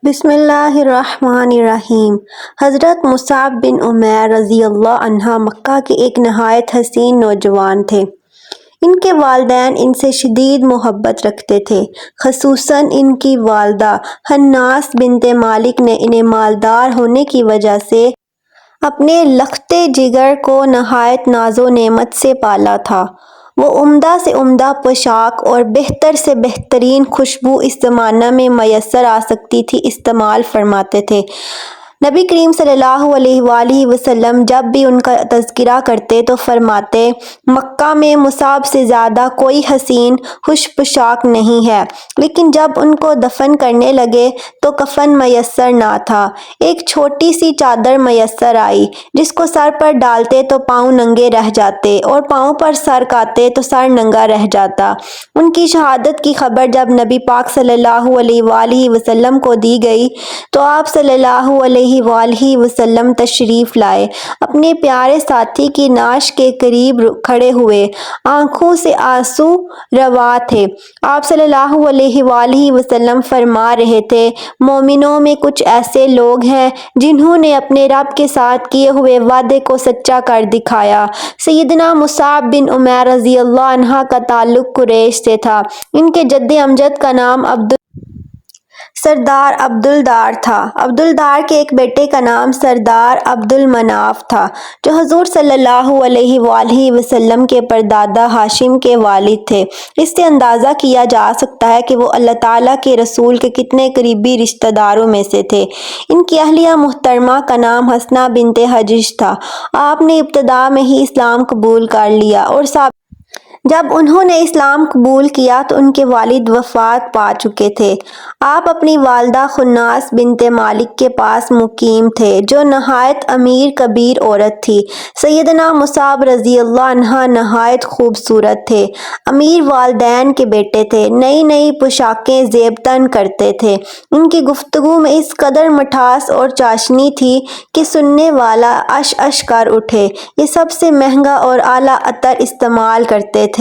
بسم اللہ الرحمن الرحیم۔ حضرت مصعب بن عمیر رضی اللہ عنہ مکہ کے ایک نہایت حسین نوجوان تھے۔ ان کے والدین ان سے شدید محبت رکھتے تھے، خصوصاً ان کی والدہ حناس بنت مالک نے انہیں مالدار ہونے کی وجہ سے اپنے لختے جگر کو نہایت ناز و نعمت سے پالا تھا۔ وہ عمدہ سے عمدہ پوشاک اور بہتر سے بہترین خوشبو اس زمانہ میں میسر آ سکتی تھی استعمال فرماتے تھے۔ نبی کریم صلی اللہ علیہ وآلہ وسلم جب بھی ان کا تذکرہ کرتے تو فرماتے، مکہ میں مصعب سے زیادہ کوئی حسین خوش پوشاک نہیں ہے، لیکن جب ان کو دفن کرنے لگے تو کفن میسر نہ تھا۔ ایک چھوٹی سی چادر میسر آئی، جس کو سر پر ڈالتے تو پاؤں ننگے رہ جاتے اور پاؤں پر سر کاتے تو سر ننگا رہ جاتا۔ ان کی شہادت کی خبر جب نبی پاک صلی اللہ علیہ وآلہ وسلم کو دی گئی تو آپ صلی اللہ علیہ وآلہ وسلم تشریف لائے، اپنے پیارے ساتھی کی نعش کے قریب کھڑے ہوئے، آنکھوں سے آنسو روا تھے۔ آپ صلی اللہ علیہ وآلہ وسلم فرما رہے تھے، مومنوں میں کچھ ایسے لوگ ہیں جنہوں نے اپنے رب کے ساتھ کیے ہوئے وعدے کو سچا کر دکھایا۔ سیدنا مصعب بن عمیر رضی اللہ عنہ کا تعلق قریش سے تھا۔ ان کے جد امجد کا نام سردار عبدالدار تھا۔ عبدالدار کے ایک بیٹے کا نام سردار عبدالمناف تھا، جو حضور صلی اللہ علیہ وآلہ وسلم کے پردادا ہاشم کے والد تھے۔ اس سے اندازہ کیا جا سکتا ہے کہ وہ اللہ تعالیٰ کے رسول کے کتنے قریبی رشتہ داروں میں سے تھے۔ ان کی اہلیہ محترمہ کا نام حسنہ بنت حجج تھا۔ آپ نے ابتدا میں ہی اسلام قبول کر لیا اور جب انہوں نے اسلام قبول کیا تو ان کے والد وفات پا چکے تھے۔ آپ اپنی والدہ خناس بنت مالک کے پاس مقیم تھے، جو نہایت امیر کبیر عورت تھی۔ سیدنا مصعب رضی اللہ عنہ نہایت خوبصورت تھے، امیر والدین کے بیٹے تھے، نئی نئی پوشاکیں زیب تن کرتے تھے۔ ان کی گفتگو میں اس قدر مٹھاس اور چاشنی تھی کہ سننے والا اش اش کر اٹھے۔ یہ سب سے مہنگا اور اعلیٰ عطر استعمال کرتے تھے۔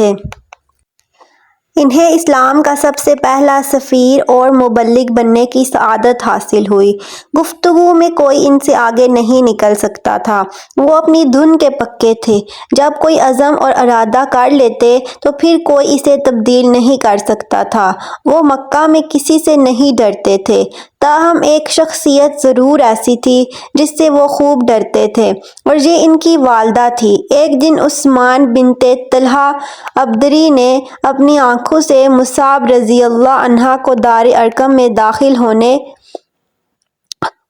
انہیں اسلام کا سب سے پہلا سفیر اور مبلغ بننے کی سعادت حاصل ہوئی۔ گفتگو میں کوئی ان سے آگے نہیں نکل سکتا تھا۔ وہ اپنی دھن کے پکے تھے، جب کوئی عزم اور ارادہ کر لیتے تو پھر کوئی اسے تبدیل نہیں کر سکتا تھا۔ وہ مکہ میں کسی سے نہیں ڈرتے تھے، تاہم ایک شخصیت ضرور ایسی تھی جس سے وہ خوب ڈرتے تھے، اور یہ ان کی والدہ تھی۔ ایک دن عثمان بنت طلحہ عبدری نے اپنی آنکھوں سے مصعب رضی اللہ عنہ کو دار ارقم میں داخل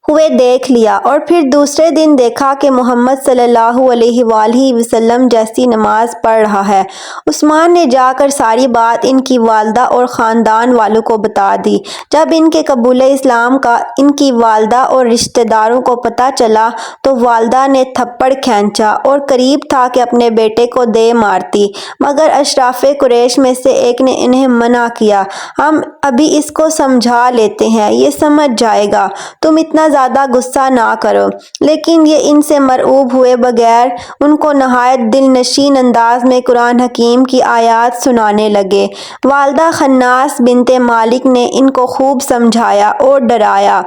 ہوئے دیکھ لیا، اور پھر دوسرے دن دیکھا کہ محمد صلی اللہ علیہ وآلہ وسلم جیسی نماز پڑھ رہا ہے۔ عثمان نے جا کر ساری بات ان کی والدہ اور خاندان والوں کو بتا دی۔ جب ان کے قبول اسلام کا ان کی والدہ اور رشتہ داروں کو پتہ چلا تو والدہ نے تھپڑ کھینچا اور قریب تھا کہ اپنے بیٹے کو دے مارتی، مگر اشراف قریش میں سے ایک نے انہیں منع کیا، ہم ابھی اس کو سمجھا لیتے ہیں، یہ سمجھ جائے گا، تم اتنا زیادہ غصہ نہ کرو۔ لیکن یہ ان سے مرعوب ہوئے بغیر ان کو نہایت دل نشین انداز میں قرآن حکیم کی آیات سنانے لگے۔ والدہ خناس بنت مالک نے ان کو خوب سمجھایا اور ڈرایا،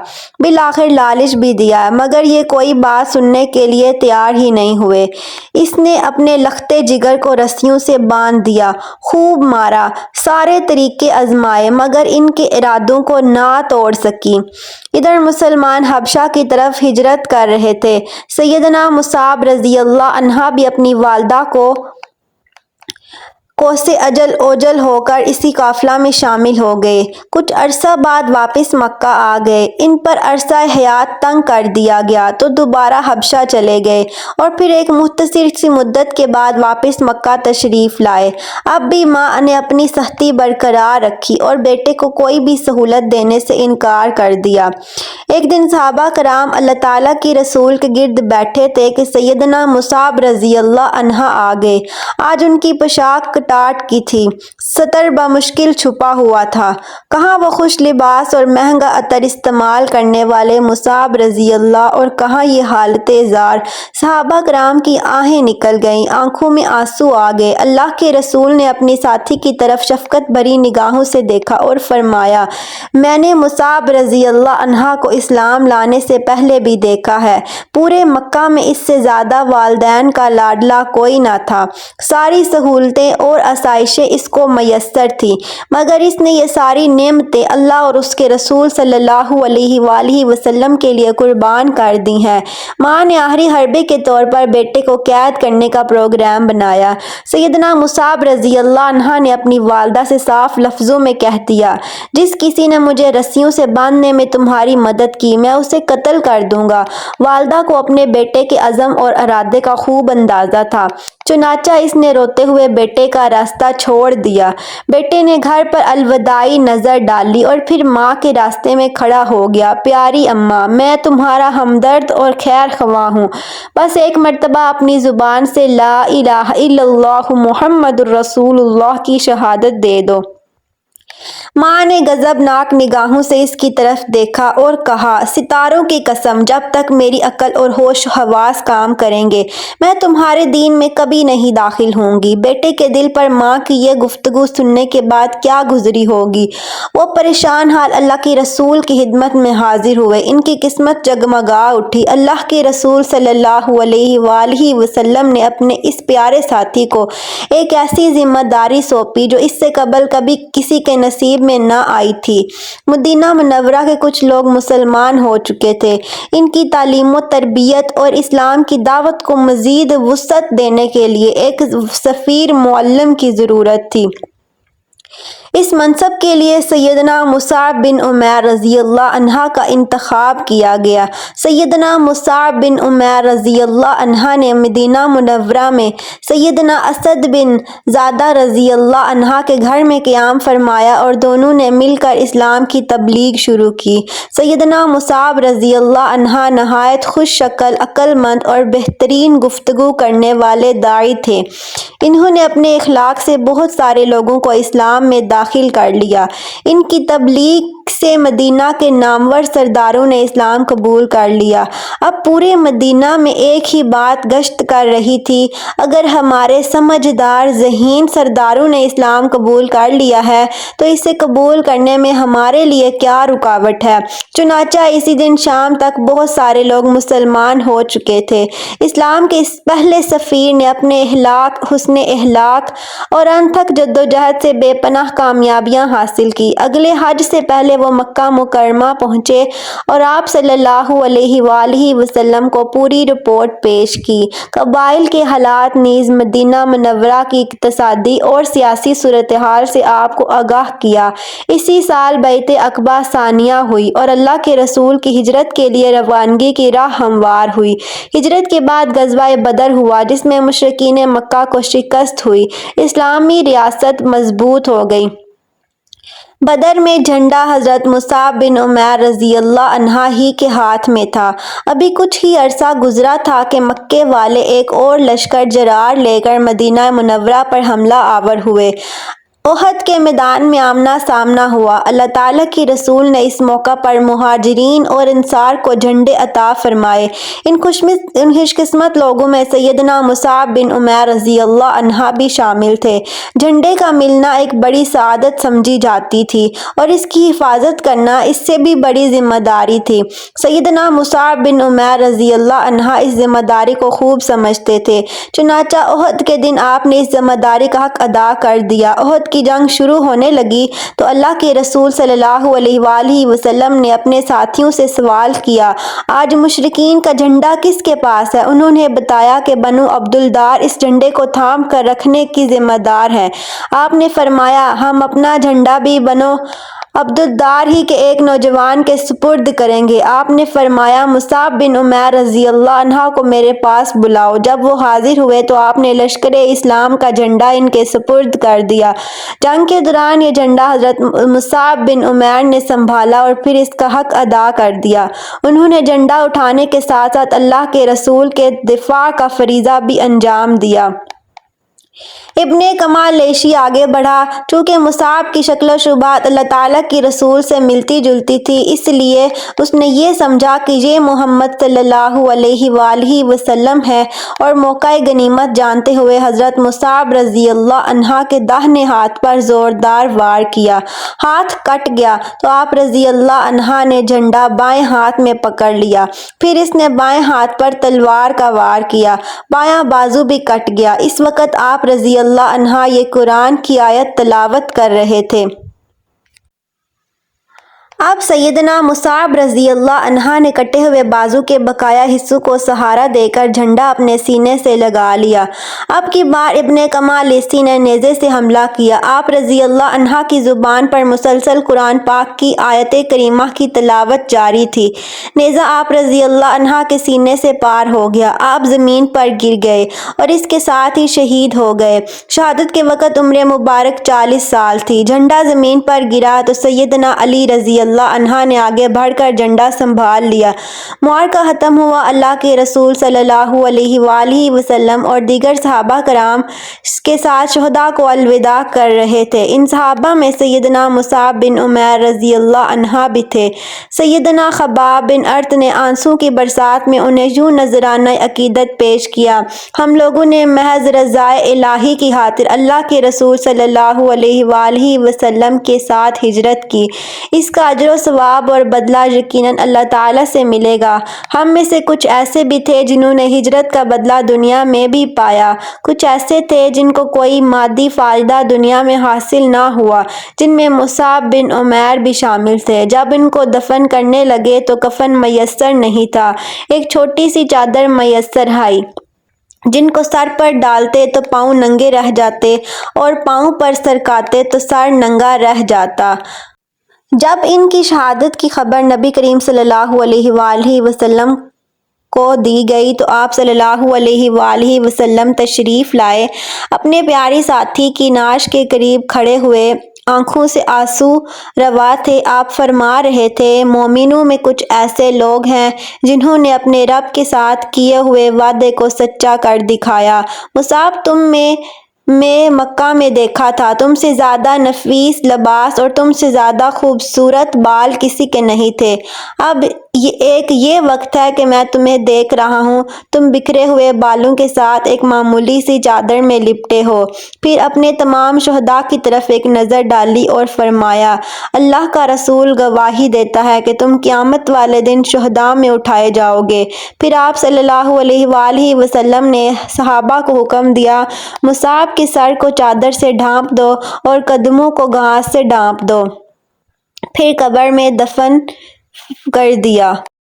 بالآخر لالچ بھی دیا، مگر یہ کوئی بات سننے کے لیے تیار ہی نہیں ہوئے۔ اس نے اپنے لختے جگر کو رسیوں سے باندھ دیا، خوب مارا، سارے طریقے آزمائے، مگر ان کے ارادوں کو نہ توڑ سکی۔ ادھر مسلمان حبشہ کی طرف ہجرت کر رہے تھے۔ سیدنا مصعب رضی اللہ عنہ بھی اپنی والدہ کو سے اوجل ہو کر اسی قافلہ میں شامل ہو گئے۔ کچھ عرصہ بعد واپس مکہ آ گئے۔ ان پر عرصہ حیات تنگ کر دیا گیا تو دوبارہ حبشہ چلے گئے، اور پھر ایک مختصر سی مدت کے بعد واپس مکہ تشریف لائے۔ اب بھی ماں نے اپنی سختی برقرار رکھی اور بیٹے کو کوئی بھی سہولت دینے سے انکار کر دیا۔ ایک دن صحابہ کرام اللہ تعالیٰ کی رسول کے گرد بیٹھے تھے کہ سیدنا مصعب رضی اللہ عنہ آ گئے۔ آج ان کی پوشاک ٹاٹ کی تھی، ستر بمشکل چھپا ہوا تھا۔ کہاں وہ خوش لباس اور مہنگا عطر استعمال کرنے والے مصعب رضی اللہ اور کہاں یہ حالت زار۔ صحابہ کرام کی آہیں نکل گئیں، آنکھوں میں آنسو آ گئے۔ اللہ کے رسول نے اپنی ساتھی کی طرف شفقت بھری نگاہوں سے دیکھا اور فرمایا، میں نے مصعب رضی اللہ عنہ کو اسلام لانے سے پہلے بھی دیکھا ہے۔ پورے مکہ میں اس سے زیادہ والدین کا لاڈلا کوئی نہ تھا۔ ساری سہولتیں اور آسائشیں اس کو میسر تھیں، مگر اس نے یہ ساری نعمتیں اللہ اور اس کے رسول صلی اللہ علیہ وآلہ وسلم کے لیے قربان کر دی ہیں۔ ماں نے آخری حربے کے طور پر بیٹے کو قید کرنے کا پروگرام بنایا۔ سیدنا مصعب رضی اللہ عنہ نے اپنی والدہ سے صاف لفظوں میں کہہ دیا، جس کسی نے مجھے رسیوں سے باندھنے میں تمہاری مدد کی، میں اسے قتل کر دوں گا۔ والدہ کو اپنے بیٹے کے عزم اور ارادے کا خوب اندازہ تھا، چنانچہ اس نے روتے ہوئے بیٹے کا راستہ چھوڑ دیا۔ بیٹے نے گھر پر الوداعی نظر ڈالی اور پھر ماں کے راستے میں کھڑا ہو گیا۔ پیاری اماں، میں تمہارا ہمدرد اور خیر خواہ ہوں، بس ایک مرتبہ اپنی زبان سے لا الہ الا اللہ محمد الرسول اللہ کی شہادت دے دو۔ ماں نے غضبناک نگاہوں سے اس کی طرف دیکھا اور کہا، ستاروں کی قسم، جب تک میری عقل اور ہوش و حواس کام کریں گے میں تمہارے دین میں کبھی نہیں داخل ہوں گی۔ بیٹے کے دل پر ماں کی یہ گفتگو سننے کے بعد کیا گزری ہوگی۔ وہ پریشان حال اللہ کے رسول کی خدمت میں حاضر ہوئے۔ ان کی قسمت جگمگا اٹھی۔ اللہ کے رسول صلی اللہ علیہ وآلہ وسلم نے اپنے اس پیارے ساتھی کو ایک ایسی ذمہ داری سونپی جو اس سے قبل کبھی کسی کے نصیب میں نہ آئی تھی۔ مدینہ منورہ کے کچھ لوگ مسلمان ہو چکے تھے۔ ان کی تعلیم و تربیت اور اسلام کی دعوت کو مزید وسعت دینے کے لیے ایک سفیر معلم کی ضرورت تھی۔ اس منصب کے لیے سیدنا مصعب بن عمیر رضی اللہ عنہ کا انتخاب کیا گیا۔ سیدنا مصعب بن عمیر رضی اللہ عنہ نے مدینہ منورہ میں سیدنا اسد بن زادہ رضی اللہ عنہ کے گھر میں قیام فرمایا اور دونوں نے مل کر اسلام کی تبلیغ شروع کی۔ سیدنا مصعب رضی اللہ عنہ نہایت خوش شکل، عقل مند اور بہترین گفتگو کرنے والے داعی تھے۔ انہوں نے اپنے اخلاق سے بہت سارے لوگوں کو اسلام میں داخل کر لیا۔ ان کی تبلیغ سے مدینہ کے نامور سرداروں نے اسلام قبول کر لیا۔ اب پورے مدینہ میں ایک ہی بات گشت کر رہی تھی، اگر ہمارے سمجھدار ذہین سرداروں نے اسلام قبول کر لیا ہے تو اسے قبول کرنے میں ہمارے لیے کیا رکاوٹ ہے۔ چنانچہ اسی دن شام تک بہت سارے لوگ مسلمان ہو چکے تھے۔ اسلام کے اس پہلے سفیر نے اپنے اخلاق، حسن اخلاق اور انتھک جدوجہد سے بے پناہ کامیابیاں حاصل کی۔ اگلے حج سے پہلے وہ مکہ مکرمہ پہنچے اور آپ صلی اللہ علیہ وآلہ وسلم کو پوری رپورٹ پیش کی۔ قبائل کے حالات نیز مدینہ منورہ کی اقتصادی اور سیاسی صورتحال سے آپ کو آگاہ کیا۔ اسی سال بیعت عقبہ ثانیہ ہوئی اور اللہ کے رسول کی ہجرت کے لیے روانگی کی راہ ہموار ہوئی۔ ہجرت کے بعد غزوہ بدر ہوا، جس میں مشرکین مکہ کو شکست ہوئی، اسلامی ریاست مضبوط ہو گئی۔ بدر میں جھنڈا حضرت مصعب بن عمیر رضی اللہ عنہ ہی کے ہاتھ میں تھا۔ ابھی کچھ ہی عرصہ گزرا تھا کہ مکے والے ایک اور لشکر جرار لے کر مدینہ منورہ پر حملہ آور ہوئے۔ احد کے میدان میں آمنا سامنا ہوا۔ اللہ تعالیٰ کے رسول نے اس موقع پر مہاجرین اور انصار کو جھنڈے عطا فرمائے۔ ان خوش قسمت لوگوں میں سیدنا مصعب بن عمیر رضی اللہ عنہ بھی شامل تھے۔ جھنڈے کا ملنا ایک بڑی سعادت سمجھی جاتی تھی اور اس کی حفاظت کرنا اس سے بھی بڑی ذمہ داری تھی۔ سیدنا مصعب بن عمیر رضی اللہ عنہ اس ذمہ داری کو خوب سمجھتے تھے، چنانچہ احد کے دن آپ نے اس ذمہ داری کا حق ادا کر دیا۔ احد کی جنگ شروع ہونے لگی تو اللہ کے رسول صلی اللہ علیہ وآلہ وسلم نے اپنے ساتھیوں سے سوال کیا، آج مشرکین کا جھنڈا کس کے پاس ہے؟ انہوں نے بتایا کہ بنو عبدالدار اس جھنڈے کو تھام کر رکھنے کی ذمہ دار ہیں۔ آپ نے فرمایا، ہم اپنا جھنڈا بھی بنو عبدالدار ہی کے ایک نوجوان کے سپرد کریں گے۔ آپ نے فرمایا، مصعب بن عمیر رضی اللہ عنہ کو میرے پاس بلاؤ۔ جب وہ حاضر ہوئے تو آپ نے لشکر اسلام کا جھنڈا ان کے سپرد کر دیا۔ جنگ کے دوران یہ جھنڈا حضرت مصعب بن عمیر نے سنبھالا اور پھر اس کا حق ادا کر دیا۔ انہوں نے جھنڈا اٹھانے کے ساتھ ساتھ اللہ کے رسول کے دفاع کا فریضہ بھی انجام دیا۔ ابن کمالیشی آگے بڑھا، چونکہ مصعب کی شکل و شباہت اللہ تعالیٰ کی رسول سے ملتی جلتی تھی، اس لیے اس نے یہ سمجھا کہ یہ محمد صلی اللہ علیہ وآلہ وسلم ہے، اور موقع غنیمت جانتے ہوئے حضرت مصعب رضی اللہ عنہ کے داہنے ہاتھ پر زوردار وار کیا۔ ہاتھ کٹ گیا تو آپ رضی اللہ عنہ نے جھنڈا بائیں ہاتھ میں پکڑ لیا، پھر اس نے بائیں ہاتھ پر تلوار کا وار کیا، بایاں بازو بھی کٹ گیا۔ اس وقت آپ رضی اللہ عنہ یہ قرآن کی آیت تلاوت کر رہے تھے۔ اب سیدنا مصعب رضی اللہ عنہ نے کٹے ہوئے بازو کے بقایا حصوں کو سہارا دے کر جھنڈا اپنے سینے سے لگا لیا۔ اب کی بار ابن کمالیسی نے نیزے سے حملہ کیا۔ آپ رضی اللہ عنہ کی زبان پر مسلسل قرآن پاک کی آیت کریمہ کی تلاوت جاری تھی۔ نیزہ آپ رضی اللہ عنہ کے سینے سے پار ہو گیا، آپ زمین پر گر گئے اور اس کے ساتھ ہی شہید ہو گئے۔ شہادت کے وقت عمر مبارک 40 سال تھی۔ جھنڈا زمین پر گرا تو سیدنا علی رضی اللہ عنہ نے آگے بڑھ کر جھنڈا سنبھال لیا۔ معرکہ ختم ہوا۔ اللہ کے رسول صلی اللہ علیہ وآلہ وسلم اور دیگر صحابہ کرام کے ساتھ شہداء کو الوداع کر رہے تھے۔ ان صحابہ میں سیدنا مصعب بن عمیر رضی اللہ عنہ بھی تھے۔ سیدنا خباب بن ارت نے آنسوں کی برسات میں انہیں یوں نذرانہ عقیدت پیش کیا: ہم لوگوں نے محض رضائے الہی کی خاطر اللہ کے رسول صلی اللہ علیہ وآلہ وسلم کے ساتھ ہجرت کی، اس کا اجر و ثواب اور بدلہ یقیناً اللہ تعالیٰ سے ملے گا۔ ہم میں سے کچھ ایسے بھی تھے جنہوں نے ہجرت کا بدلہ دنیا میں بھی پایا، کچھ ایسے تھے جن کو کوئی مادی فائدہ دنیا میں حاصل نہ ہوا، جن میں مصعب بن عمیر بھی شامل تھے۔ جب ان کو دفن کرنے لگے تو کفن میسر نہیں تھا، ایک چھوٹی سی چادر میسر آئی جن کو سر پر ڈالتے تو پاؤں ننگے رہ جاتے اور پاؤں پر سرکاتے تو سر ننگا رہ جاتا۔ جب ان کی شہادت کی خبر نبی کریم صلی اللہ علیہ وآلہ وسلم کو دی گئی تو آپ صلی اللہ علیہ وآلہ وسلم تشریف لائے، اپنے پیارے ساتھی کی نعش کے قریب کھڑے ہوئے، آنکھوں سے آنسو روا تھے۔ آپ فرما رہے تھے: مومنوں میں کچھ ایسے لوگ ہیں جنہوں نے اپنے رب کے ساتھ کیے ہوئے وعدے کو سچا کر دکھایا۔ مصعب، تم میں مکہ میں دیکھا تھا، تم سے زیادہ نفیس لباس اور تم سے زیادہ خوبصورت بال کسی کے نہیں تھے۔ اب یہ وقت ہے کہ میں تمہیں دیکھ رہا ہوں، تم بکھرے ہوئے بالوں کے ساتھ ایک معمولی سی چادر میں لپٹے ہو۔ پھر اپنے تمام شہداء کی طرف ایک نظر ڈالی اور فرمایا: اللہ کا رسول گواہی دیتا ہے کہ تم قیامت والے دن شہداء میں اٹھائے جاؤ گے۔ پھر آپ صلی اللہ علیہ وآلہ وسلم نے صحابہ کو حکم دیا: مصعب کے سر کو چادر سے ڈھانپ دو اور قدموں کو گھاس سے ڈھانپ دو، پھر قبر میں دفن کر دیا۔